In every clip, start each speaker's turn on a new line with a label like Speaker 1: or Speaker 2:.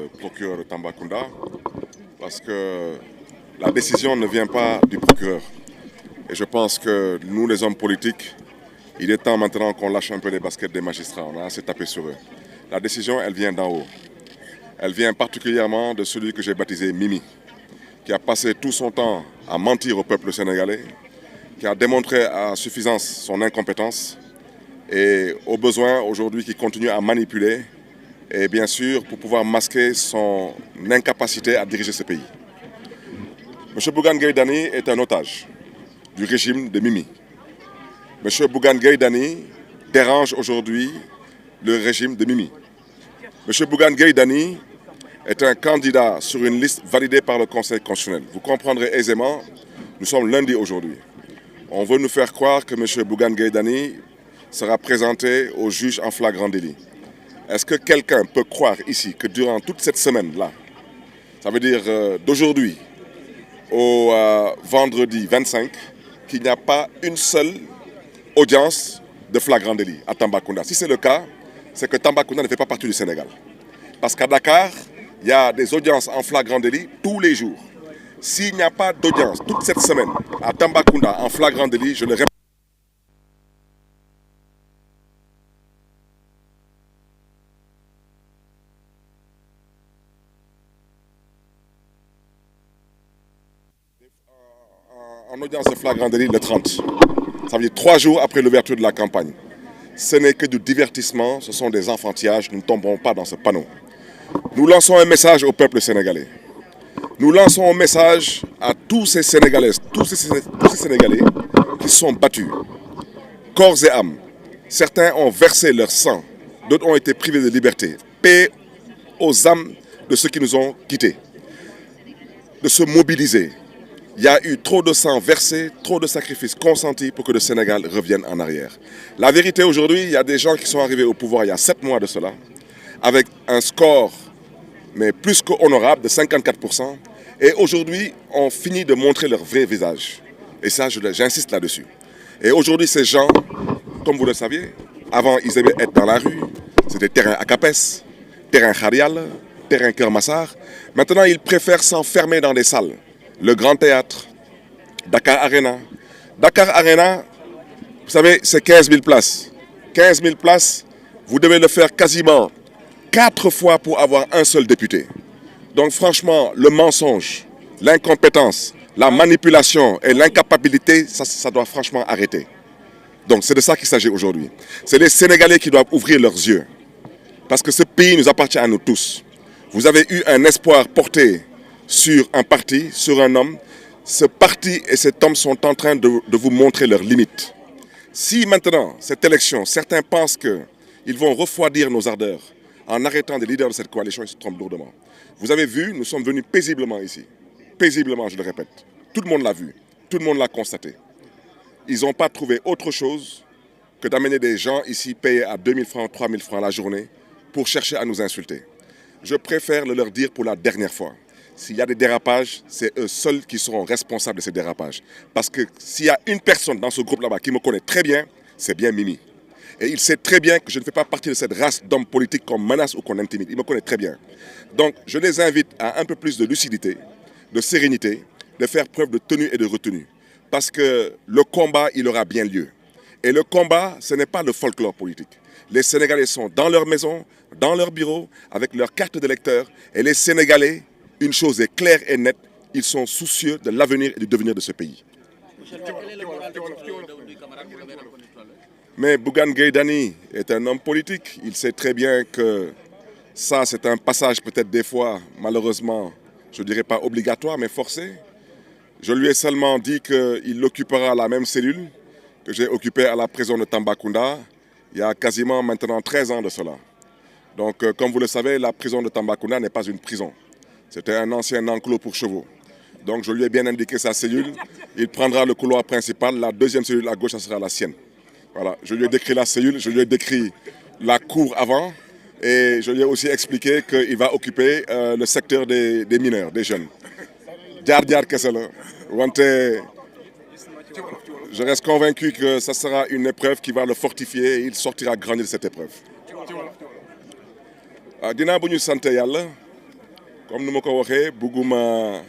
Speaker 1: procureur de Tambacounda parce que la décision ne vient pas du procureur. Et je pense que nous, les hommes politiques, il est temps maintenant qu'on lâche un peu les baskets des magistrats. On a assez tapé sur eux. La décision, elle vient d'en haut. Elle vient particulièrement de celui que j'ai baptisé Mimi, qui a passé tout son temps à mentir au peuple sénégalais, qui a démontré à suffisance son incompétence et au besoin aujourd'hui qui continue à manipuler et bien sûr pour pouvoir masquer son incapacité à diriger ce pays. M. Bougane Gueye Dany est un otage du régime de Mimi. M. Bougane Gueye Dany dérange aujourd'hui le régime de Mimi. M. Bougane Gueye Dany est un candidat sur une liste validée par le Conseil constitutionnel. Vous comprendrez aisément, nous sommes lundi aujourd'hui. On veut nous faire croire que M. Bougane Gueye Dany sera présenté au juge en flagrant délit. Est-ce que quelqu'un peut croire ici que durant toute cette semaine-là, ça veut dire d'aujourd'hui au vendredi 25, qu'il n'y a pas une seule audience de flagrant délit à Tambacounda? Si c'est le cas, c'est que Tambacounda ne fait pas partie du Sénégal. Parce qu'à Dakar, il y a des audiences en flagrant délit tous les jours. S'il n'y a pas d'audience toute cette semaine à Tambacounda en flagrant délit, je le répète, en audience de flagrant délit le 30. Ça veut dire 3 jours après l'ouverture de la campagne. Ce n'est que du divertissement, ce sont des enfantillages, nous ne tomberons pas dans ce panneau. Nous lançons un message au peuple sénégalais. Nous lançons un message à tous ces Sénégalaises, tous ces Sénégalais qui sont battus, corps et âme. Certains ont versé leur sang, d'autres ont été privés de liberté. Paix aux âmes de ceux qui nous ont quittés. De se mobiliser. Il y a eu trop de sang versé, trop de sacrifices consentis pour que le Sénégal revienne en arrière. La vérité aujourd'hui, il y a des gens qui sont arrivés au pouvoir il y a 7 mois de cela, avec un score mais plus qu'honorable de 54%. Et aujourd'hui, on finit de montrer leur vrai visage. Et ça, j'insiste là-dessus. Et aujourd'hui, ces gens, comme vous le saviez, avant, ils aimaient être dans la rue. C'était terrain Akapes, terrain Kharial, terrain Kermassar. Maintenant, ils préfèrent s'enfermer dans des salles. Le Grand Théâtre, Dakar Arena. Dakar Arena, vous savez, c'est 15 000 places. 15 000 places, vous devez le faire quasiment 4 fois pour avoir un seul député. Donc franchement, le mensonge, l'incompétence, la manipulation et l'incapacité, ça doit franchement arrêter. Donc c'est de ça qu'il s'agit aujourd'hui. C'est les Sénégalais qui doivent ouvrir leurs yeux. Parce que ce pays nous appartient à nous tous. Vous avez eu un espoir porté sur un parti, sur un homme. Ce parti et cet homme sont en train de vous montrer leurs limites. Si maintenant, cette élection, certains pensent qu'ils vont refroidir nos ardeurs en arrêtant des leaders de cette coalition, ils se trompent lourdement. Vous avez vu, nous sommes venus paisiblement ici. Paisiblement, je le répète. Tout le monde l'a vu, tout le monde l'a constaté. Ils n'ont pas trouvé autre chose que d'amener des gens ici payés à 2 000 francs, 3 000 francs la journée pour chercher à nous insulter. Je préfère le leur dire pour la dernière fois. S'il y a des dérapages, c'est eux seuls qui seront responsables de ces dérapages. Parce que s'il y a une personne dans ce groupe là-bas qui me connaît très bien, c'est bien Mimi. Et il sait très bien que je ne fais pas partie de cette race d'hommes politiques qu'on menace ou qu'on intimide. Il me connaît très bien. Donc je les invite à un peu plus de lucidité, de sérénité, de faire preuve de tenue et de retenue. Parce que le combat, il aura bien lieu. Et le combat, ce n'est pas le folklore politique. Les Sénégalais sont dans leur maison, dans leur bureau, avec leur carte d'électeur. Et les Sénégalais, une chose est claire et nette, ils sont soucieux de l'avenir et du devenir de ce pays. Mais Bougane Gueye Dany est un homme politique. Il sait très bien que ça, c'est un passage peut-être des fois, malheureusement, je ne dirais pas obligatoire, mais forcé. Je lui ai seulement dit qu'il occupera la même cellule que j'ai occupée à la prison de Tambacounda il y a quasiment maintenant 13 ans de cela. Donc, comme vous le savez, la prison de Tambacounda n'est pas une prison. C'était un ancien enclos pour chevaux. Donc, je lui ai bien indiqué sa cellule. Il prendra le couloir principal. La deuxième cellule à gauche, ça sera la sienne. Voilà. Je lui ai décrit la cellule, je lui ai décrit la cour avant. Et je lui ai aussi expliqué qu'il va occuper le secteur des mineurs, des jeunes. Je reste convaincu que ça sera une épreuve qui va le fortifier et il sortira grandi de cette épreuve. Ginnaaw bu ñu sant Yàlla comme nous ma ko waxee bëgguma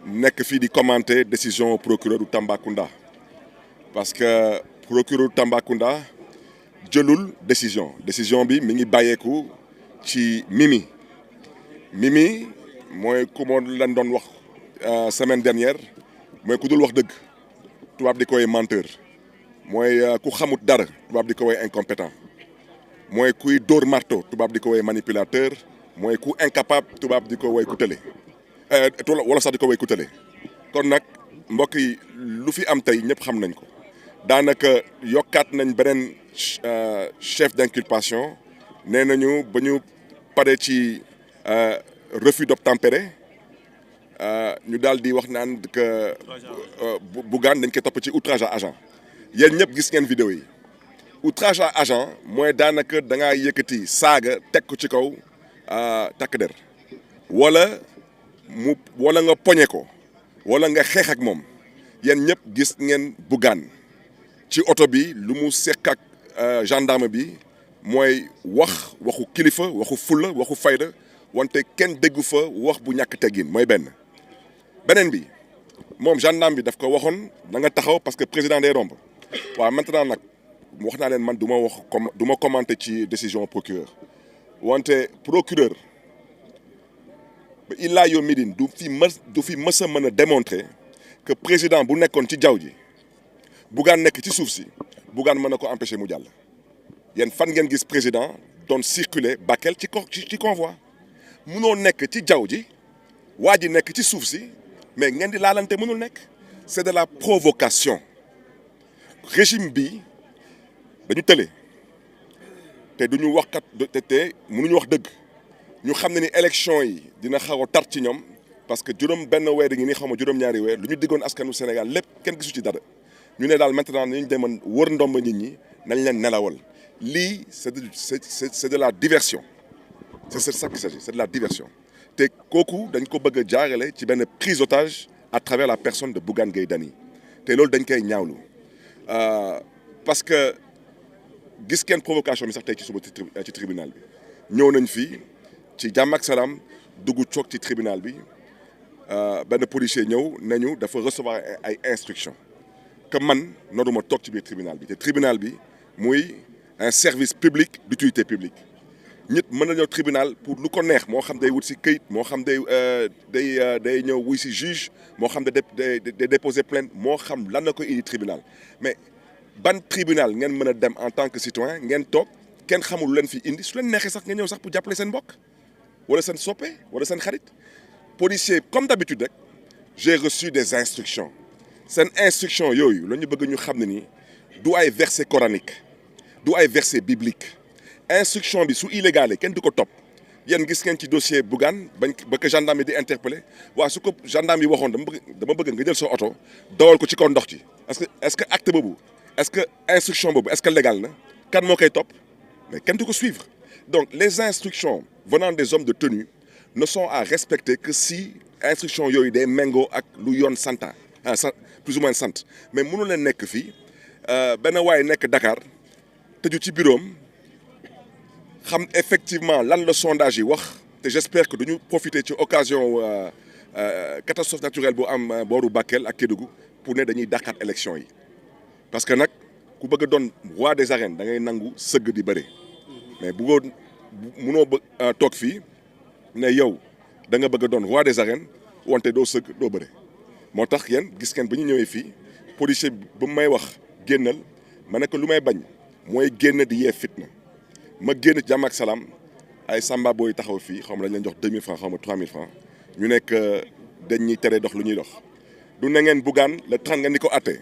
Speaker 1: nekk fii di commenter décision procureur du Tambacounda parce que procureur du Tambacounda jëlul décision bi mi ngi bàyyeeku ci Mimi mooy ku ma leen doon wax semaine dernière mooy ku dul wax dëgg tubaab di koy menteur mooy ku xamut dara tubaab di ko woy incompétent mooy kuy dóor marteau tubaab di ko woy manipulateur mooy ku incapable tubaab di ko woy ku tële wala sax di ko woy ku tële kon nag mbokk yi lu fi am tey ñëpp xam nañ ko daanaka yokkaat nañ beneen chef d'inculpation nee nañu ba ñu pare ci refus d'obtempérer ñu daal di wax naan que Bougane dañ koy topp ci outrage à agent yéen ñëpp gis ngeen vidéo yi outrage à agent mooy daanaka da ngaa yëkkati saaga teg ko ci kaw takk der wala nga poñe ko wala nga xeex ak moom yéen ñëpp gis ngeen Bougane ci oto bi lu mu seq ak gendarme bi mooy waxu kilifa waxu fulla waxu fayda wante kenn déggu fa wax bu ñàkk teggin mooy beneen bi moom gendarme bi daf ko waxoon da nga taxaw parce que président day romb waaw maintenant nag wax naa leen man du ma commenter ci décision procureur wante procureur ba illaa yow midin du fi mës a mën a démontrer que président bu nekkoon ci jaww ji Bougane nekk ci suuf si Bougane mën na ko empêcher mu jàll. yéen fan ngeen gis président doon circuler Bakel ci convoi munoo nekk ci jaww ji waa ji nekk ci suuf si mais ngeen di laalante mënul nekk c'est de la provocation régime bi dañu tële te duñu wax kat te mënuñu wax dëgg ñu xam ne ni élection yi dina xaw a tar ci ñoom parce que juróom benn weer yi ngi ni xaw ma juróom-ñaari weer lu ñu diggoon askanu Sénégal lépp kenn gisu ci dara ñu ne daal maintenant nañu demoon wër ndomba nit ñi nañ leen nelawal lii c'est de la diversion c'est ça qu'il s'agit c'est de la diversion te kooku dañ ko bëgg a jaarale ci benn prise d'otage à travers la personne de Bougane Gueye Dany te loolu dañ koy ñaawlu parce que gis ngeen provocation bi sax tey ci suba ci tribunal bi ñëw nañ fii ci jàmm ak salaam dugg coog ci tribunal bi benn policier ñëw nañu dafa recevoir ay instructions que man nooduma toog ci biir tribunal bi te tribunal bi muy un service public d'utilité publique nit mën na ñëw tribunal pour lu ko neex moo xam day wut si këyit moo xam day ñëw wuy si juge moo xam day déposer plainte moo xam lan la ko indi tribunal mais ban tribunal ngeen mën a dem en tant que citoyen ngeen toog kenn xamul lu leen fi indi su leen neexee sax nga ñëw sax pour jàppale seen mbokk wala seen soppe wala seen xarit policier comme d'habitude rek j'ai reçu des instructions seen instruction yooyu la ñu bëgg ñu xam ne nii du ay verset coranique du ay verset biblique instruction bi su illégale kenn du ko topp yéen gis ngeen ci dossier Bougane ba ko gendarme di interpellé waaw su ko gendarme yi waxoon dama bëgg nga jël sa oto dawal ko ci kaw ndox ci est-ce que acte boobu est-ce que instruction boobu est-ce que légal na kan moo koy topp mais kenn du ko suivre donc les instructions venant des hommes de tenue ne sont à respecter que si instruction yooyu day méngoo ak lu yoon santa plus ou moins sant mais mënu leen nekk fii benn waaye nekk Dakar tëju ci bureau am xam effectivement lan la sondage yi wax te j'espère que duñu profiter ci occasion catastrophe naturelle bu am booru Bakel ak Kédougou pour ne dañuy dàqaat élection yi parce que nag ku bëgg a doon roi des arènes da ngay nangu sëgg di bëre mais munoo toog fii ne yow da nga bëgg a doon roi des arènes wante doo sëgg doo bëre moo tax yéen gis ngeen ba ñu ñëwee fii policier ba may wax génnal ma ne ko lu may bañ mooy génn di yee fitna ma génn jàmm ak salaam ay samba booy taxaw fii xaw ma dañ leen jox 2000 francs xaw ma 3000 francs ñu nekk dañuy tere dox lu ñuy dox du na ngeen Bougane le 30 ngeen di ko atte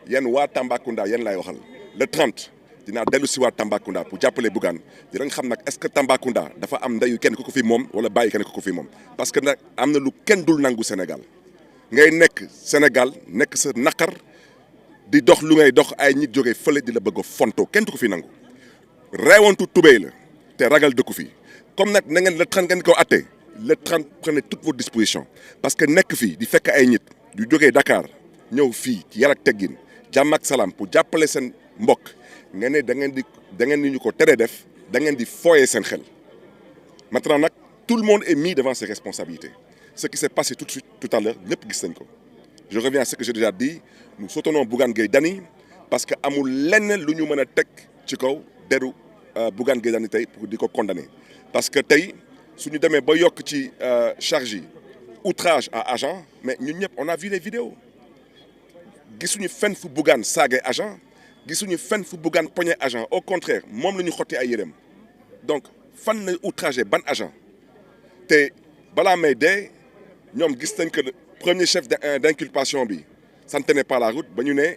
Speaker 1: yéen waa Tambacounda yéen laay waxal le 30 dinaa dellu si waa Tambacounda pour jàppale Bougane dinañ xam nag est-ce que Tambacounda dafa am ndeyu kenn ku ko fi moom wala bàyyi kenn ku ko fi moom parce que nag am na lu kenn dul nangu Sénégal ngay nekk Sénégal nekk sa naqar di dox lu ngay dox ay nit jógee fële di la bëgg a fonto kenn du ko fi nangu reewantu tubéy la te ragal dëkku fi comme nag na ngeen le 30 ngeen ko atte le 30 prenez toutes vos dispositions parce que nekk fii di fekk ay nit yu jógee Dakar ñëw fii ci yar ak teggin jàmm ak salaam pour jàppale seen mbokk ngeen ne da ngeen di ñu ko tere def da ngeen di fooyee seen xel maintenant nag tout le monde est mis devant ses responsabilités. Ce qui s'est passé tout de suite, tout à l'heure, ñëpp gis nañ ko. Je reviens à ce que j'ai déjà dit, nous soutenons Bougane Gueye Dany parce que amul lenn lu ñu mën a teg ci kaw deru Bougane Gueye Dany tey pour di ko condamner. Parce que tey su ñu demee ba yokk ci charge yi outrage à agent mais ñun ñëpp on a vu les vidéos gisuñu fenn fu Bougane saagay agent gisuñu fenn fu Bougane poñe agent au contraire moom la ñu xotti ay yéreem donc fan la outragé ban agent te balaa may dee ñoom gis nañ que le premier chef d'inculpation bi ça ne tenait pas la route ba ñu ne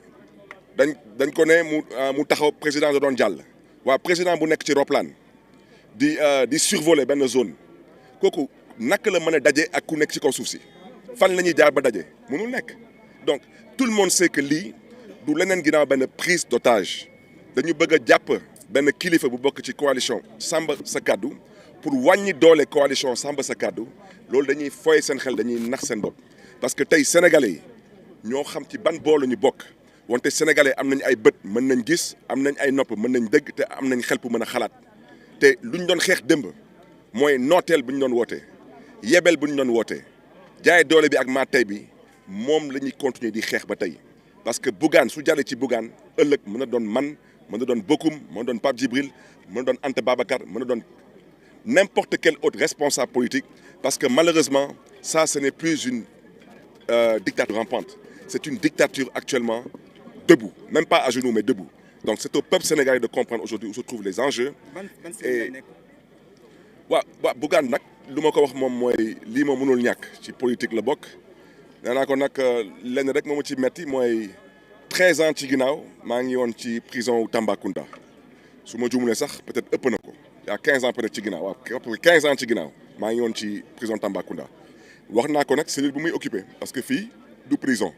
Speaker 1: dañ ko ne mu taxaw président da doon jàll waa président bu nekk ci roplaan di survoler benn zone kooku naka la mën a daje ak ku nekk ci kaw suuf si fan la ñuy jaar ba daje mënul nekk donc tout le monde sait que lii du leneen ginnaaw benn prise d'otage dañu bëgg a jàpp benn kilifa bu bokk ci coalition Sàmm Sa Kàddu pour wàññi doole coalition Sàmm Sa Kàddu loolu dañuy foye seen xel dañuy nax seen bopp parce que tey sénégalais yi ñoo xam ci ban bool la ñu bokk wante sénégalais am nañ ay bët mën nañ gis am nañ ay nopp mën nañ dégg te am nañ xel pour mën a xalaat te lu ñu doon xeex démb mooy nooteel bu ñu doon wootee yebel bu ñu doon wootee jaay doole bi ak maa tey bi moom la ñuy continuer di xeex ba tey parce que Bougane su jàllee ci Bougane ëllëg mën na doon man mën na doon Bokoum mën na doon Pape Djibril mën na doon Anta Babacar mën na doon n'importe quel autre responsable politique parce que malheureusement ça ce n'est plus une dictature rampante c'est une dictature actuellement debout même pas à genoux mais debout donc c'est au peuple sénégalais de comprendre aujourd'hui où se trouvent les enjeux et waaw Bougane nag lu ma ko wax moom mooy lii ma mënul ñàkk ci politique la bokk nee naa ko nag lenn rek moo ma ci metti mooy 13 ans ci ginnaaw maa ngi woon ci prison wu Tambacounda su ma juumulee sax peut-être ëpp na ko il y a 15 ans peut-être ci ginnaaw waaw 15 ans ci ginnaaw maa ngi woon ci prison Tambacounda wax naa ko nag cellule bu muy occupé parce que fii du prison